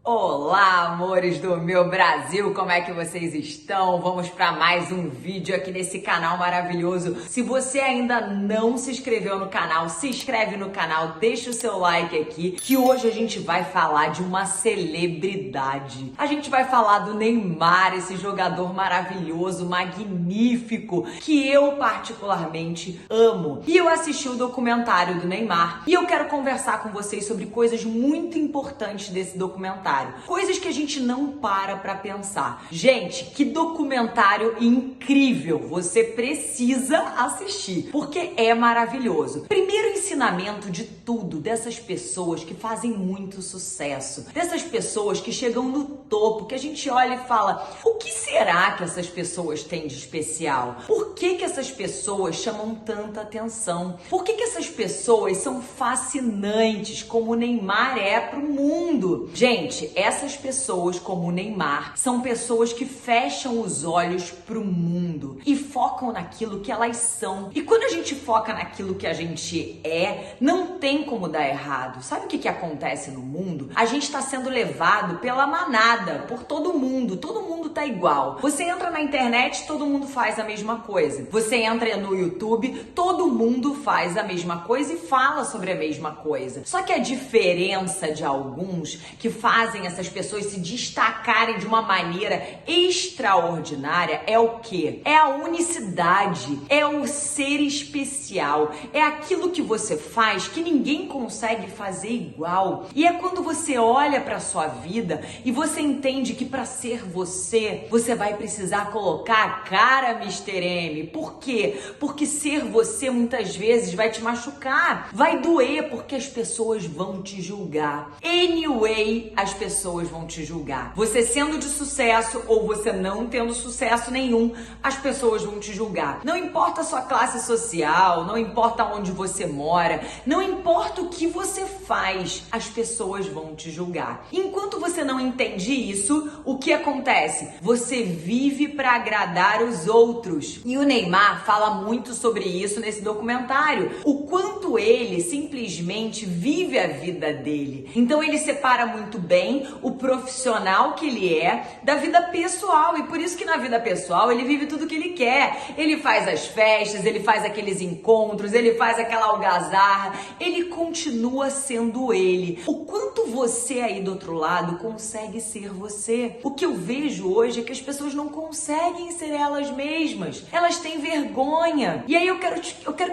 Olá, amores do meu Brasil, como é que vocês estão? Vamos para mais um vídeo aqui nesse canal maravilhoso. Se você ainda não se inscreveu no canal, se inscreve no canal, deixa o seu like aqui, que hoje a gente vai falar de uma celebridade. A gente vai falar do Neymar, esse jogador maravilhoso, magnífico, que eu particularmente amo. E eu assisti o documentário do Neymar e eu quero conversar com vocês sobre coisas muito importantes desse documentário. Coisas que a gente não para pra pensar. Gente, que documentário incrível! Você precisa assistir, porque é maravilhoso. Primeiro ensinamento de tudo dessas pessoas que fazem muito sucesso, dessas pessoas que chegam no topo, que a gente olha e fala, o que será que essas pessoas têm de especial? Por que essas pessoas chamam tanta atenção? Por que essas pessoas são fascinantes, como o Neymar é pro mundo? Gente, essas pessoas, como o Neymar, são pessoas que fecham os olhos pro mundo e focam naquilo que elas são. E quando a gente foca naquilo que a gente é, não tem como dar errado. Sabe o que acontece no mundo? A gente está sendo levado pela manada, por todo mundo tá igual. Você entra na internet, todo mundo faz a mesma coisa. Você entra no YouTube, todo mundo faz a mesma coisa e fala sobre a mesma coisa. Só que a diferença de alguns que fazem essas pessoas se destacarem de uma maneira extraordinária é o quê? É a unicidade, é o ser especial, é aquilo que você faz que ninguém consegue fazer igual. E é quando você olha para sua vida e você entende que para ser você, você vai precisar colocar a cara, Mr. M. Por quê? Porque ser você muitas vezes vai te machucar, vai doer porque as pessoas vão te julgar. Anyway, as pessoas vão te julgar. Você sendo de sucesso ou você não tendo sucesso nenhum, as pessoas vão te julgar. Não importa a sua classe social, não importa onde você mora, não importa o que você faz, as pessoas vão te julgar. Enquanto você não entende isso, o que acontece? Você vive para agradar os outros. E o Neymar fala muito sobre isso nesse documentário. O quanto ele simplesmente vive a vida dele. Então ele separa muito bem o profissional que ele é da vida pessoal, e por isso que na vida pessoal ele vive tudo que ele quer. Ele faz as festas, ele faz aqueles encontros, ele faz aquela algazarra, ele continua sendo ele. O quanto você aí do outro lado consegue ser você? O que eu vejo hoje é que as pessoas não conseguem ser elas mesmas, elas têm vergonha. E aí eu quero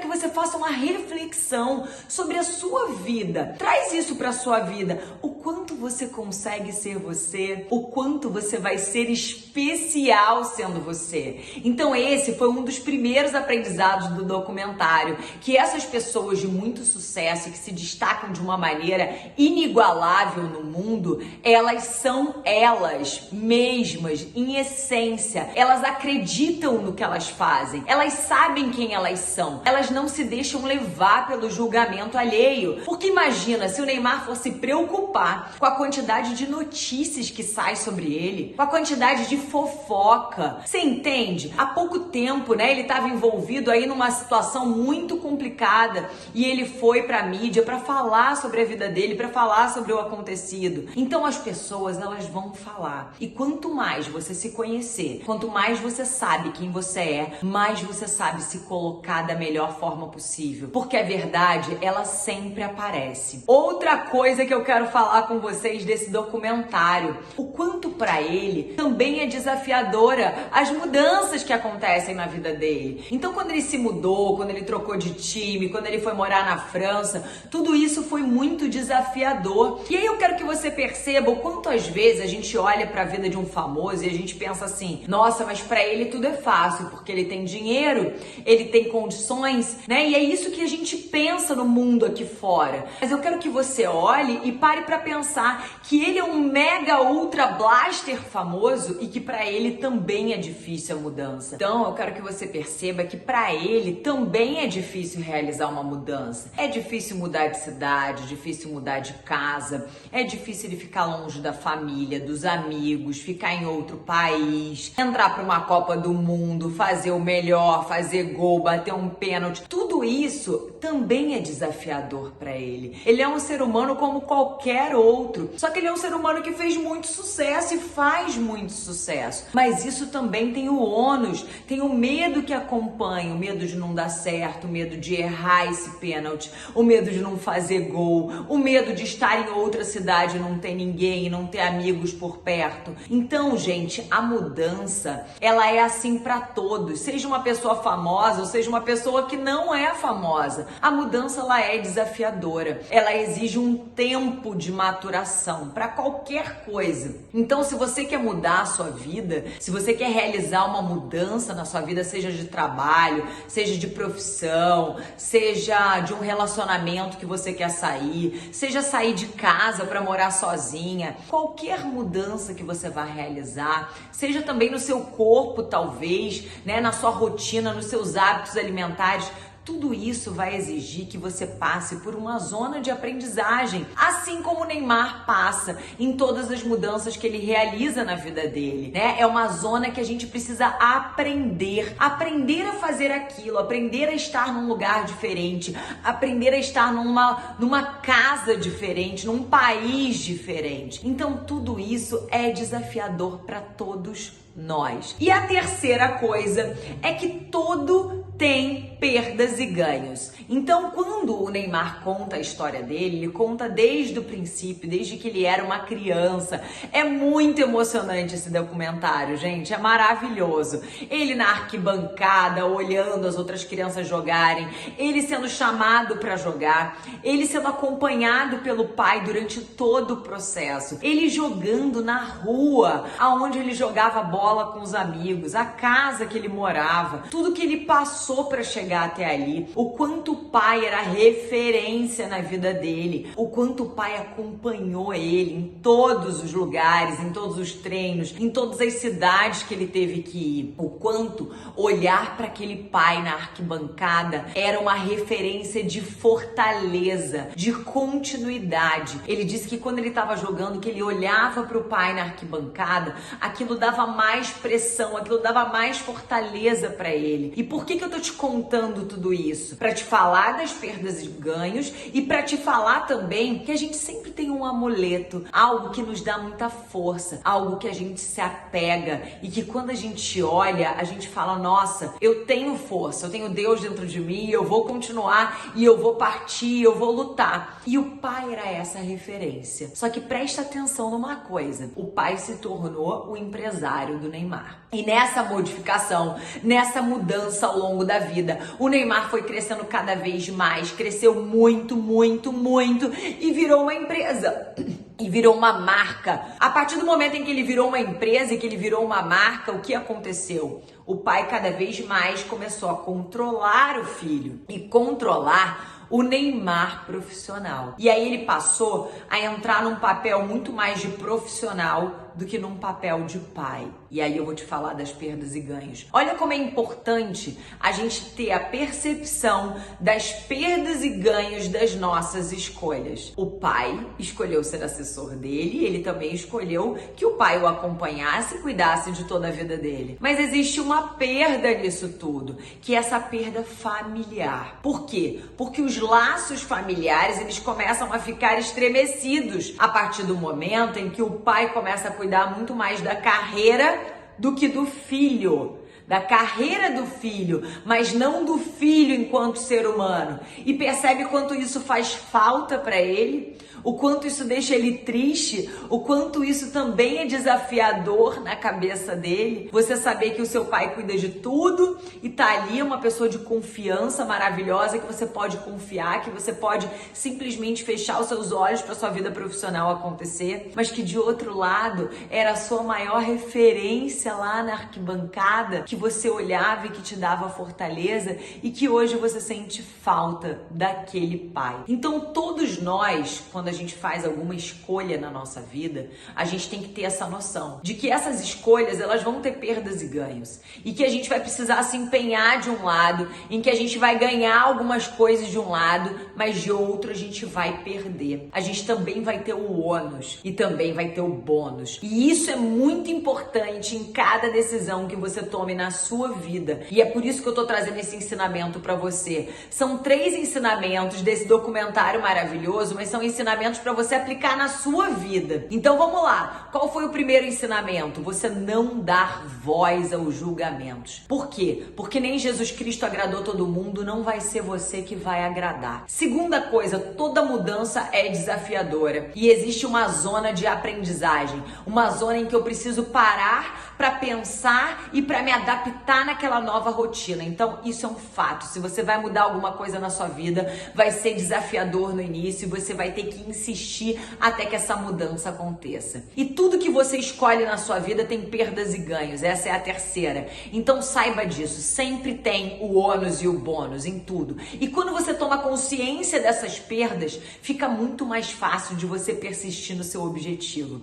que você faça uma reflexão sobre a sua vida. Traz isso para sua vida. O quanto você consegue ser você, o quanto você vai ser especial sendo você. Então esse foi um dos primeiros aprendizados do documentário, que essas pessoas de muito sucesso, que se destacam de uma maneira inigualável no mundo, elas são elas mesmas, em essência. Elas acreditam no que elas fazem, elas sabem quem elas são, elas não se deixam levar pelo julgamento alheio. Porque imagina se o Neymar fosse preocupar com a quantidade de notícias que sai sobre ele, com a quantidade de fofoca. Você entende? Há pouco tempo, ele estava envolvido aí numa situação muito complicada e ele foi pra mídia para falar sobre a vida dele, para falar sobre o acontecido. Então as pessoas, elas vão falar. E quanto mais você se conhecer, quanto mais você sabe quem você é, mais você sabe se colocar da melhor forma possível. Porque a verdade, ela sempre aparece. Outra coisa que eu quero falar com vocês desse documentário, o quanto para ele também é desafiadora as mudanças que acontecem na vida dele. Então quando ele se mudou, quando ele trocou de time, quando ele foi morar na França, tudo isso foi muito desafiador. E aí eu quero que você perceba o quanto às vezes a gente olha para a vida de um famoso e a gente pensa assim, nossa, mas para ele tudo é fácil, porque ele tem dinheiro, ele tem condições, E é isso que a gente pensa no mundo aqui fora. Mas eu quero que você olhe e pare para pensar que ele é um mega ultra blaster famoso e que para ele também é difícil a mudança. Então eu quero que você perceba que para ele também é difícil realizar uma mudança. É difícil mudar de cidade, difícil mudar de casa, é difícil ele ficar longe da família, dos amigos, ficar em outro país, entrar para uma Copa do Mundo, fazer o melhor, fazer gol, bater um pênalti. Tudo isso também é desafiador para ele. Ele é um ser humano como qualquer outro. Só que ele é um ser humano que fez muito sucesso e faz muito sucesso. Mas isso também tem o ônus, tem o medo que acompanha, o medo de não dar certo, o medo de errar esse pênalti, o medo de não fazer gol, o medo de estar em outra cidade e não ter ninguém, não ter amigos por perto. Então, gente, a mudança, ela é assim para todos, seja uma pessoa famosa ou seja uma pessoa que não é famosa. A mudança, ela é desafiadora, ela exige um tempo de maturação para qualquer coisa. Então, se você quer mudar a sua vida, se você quer realizar uma mudança na sua vida, seja de trabalho, seja de profissão, seja de um relacionamento que você quer sair, seja sair de casa para morar sozinha, qualquer mudança que você vai realizar, seja também no seu corpo, talvez, né, na sua rotina, nos seus hábitos alimentares, tudo isso vai exigir que você passe por uma zona de aprendizagem, assim como o Neymar passa em todas as mudanças que ele realiza na vida dele, né? É uma zona que a gente precisa aprender a fazer aquilo, aprender a estar num lugar diferente, aprender a estar numa casa diferente, num país diferente. Então tudo isso é desafiador para todos nós. E a terceira coisa é que tudo tem perdas e ganhos. Então, quando o Neymar conta a história dele, ele conta desde o princípio, desde que ele era uma criança. É muito emocionante esse documentário, gente, é maravilhoso. Ele na arquibancada, olhando as outras crianças jogarem, ele sendo chamado para jogar, ele sendo acompanhado pelo pai durante todo o processo, ele jogando na rua, aonde ele jogava bola com os amigos, a casa que ele morava, tudo que ele passou para chegar até ali, o quanto o pai era referência na vida dele, o quanto o pai acompanhou ele em todos os lugares, em todos os treinos, em todas as cidades que ele teve que ir, o quanto olhar para aquele pai na arquibancada era uma referência de fortaleza, de continuidade. Ele disse que quando ele estava jogando, que ele olhava para o pai na arquibancada, aquilo dava mais pressão, aquilo dava mais fortaleza para ele. E por que eu tô te contando tudo isso? Para te falar das perdas e ganhos e para te falar também que a gente sempre tem um amuleto, algo que nos dá muita força, algo que a gente se apega e que quando a gente olha, a gente fala, nossa, eu tenho força, eu tenho Deus dentro de mim, eu vou continuar e eu vou partir, eu vou lutar. E o pai era essa referência. Só que presta atenção numa coisa, o pai se tornou o empresário do Neymar. E nessa modificação, nessa mudança ao longo da vida, o Neymar foi crescendo cada vez mais, cresceu muito, muito, muito e virou uma empresa. E virou uma marca. A partir do momento em que ele virou uma empresa e que ele virou uma marca, o que aconteceu? O pai cada vez mais começou a controlar o filho e controlar o Neymar profissional. E aí ele passou a entrar num papel muito mais de profissional do que num papel de pai. E aí eu vou te falar das perdas e ganhos. Olha como é importante a gente ter a percepção das perdas e ganhos das nossas escolhas. O pai escolheu ser assessor dele e ele também escolheu que o pai o acompanhasse e cuidasse de toda a vida dele. Mas existe uma perda nisso tudo, que é essa perda familiar. Por quê? Porque os laços familiares, eles começam a ficar estremecidos a partir do momento em que o pai começa a cuidar muito mais da carreira do que do filho. Da carreira do filho, mas não do filho enquanto ser humano. E percebe quanto isso faz falta para ele, o quanto isso deixa ele triste, o quanto isso também é desafiador na cabeça dele. Você saber que o seu pai cuida de tudo e tá ali uma pessoa de confiança maravilhosa que você pode confiar, que você pode simplesmente fechar os seus olhos para sua vida profissional acontecer, mas que de outro lado era a sua maior referência lá na arquibancada, que você olhava e que te dava fortaleza e que hoje você sente falta daquele pai. Então todos nós, quando a gente faz alguma escolha na nossa vida, a gente tem que ter essa noção de que essas escolhas, elas vão ter perdas e ganhos e que a gente vai precisar se empenhar de um lado, em que a gente vai ganhar algumas coisas de um lado, mas de outro a gente vai perder. A gente também vai ter o ônus e também vai ter o bônus. E isso é muito importante em cada decisão que você tome na sua vida. E é por isso que eu tô trazendo esse ensinamento para você. São 3 ensinamentos desse documentário maravilhoso, mas são ensinamentos para você aplicar na sua vida. Então vamos lá. Qual foi o primeiro ensinamento? Você não dar voz aos julgamentos. Por quê? Porque nem Jesus Cristo agradou todo mundo, não vai ser você que vai agradar. Segunda coisa, toda mudança é desafiadora e existe uma zona de aprendizagem, uma zona em que eu preciso parar para pensar e para me adaptar naquela nova rotina. Então, isso é um fato. Se você vai mudar alguma coisa na sua vida, vai ser desafiador no início e você vai ter que insistir até que essa mudança aconteça. E tudo que você escolhe na sua vida tem perdas e ganhos. Essa é a terceira. Então, saiba disso. Sempre tem o ônus e o bônus em tudo. E quando você toma consciência dessas perdas, fica muito mais fácil de você persistir no seu objetivo.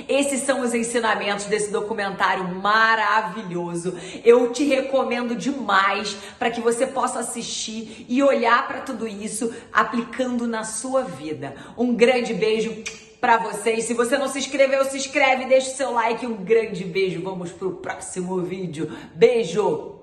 Esses são os ensinamentos desse documentário maravilhoso. Eu te recomendo demais para que você possa assistir e olhar para tudo isso aplicando na sua vida. Um grande beijo para vocês. Se você não se inscreveu, se inscreve, deixa o seu like. Um grande beijo. Vamos pro próximo vídeo. Beijo!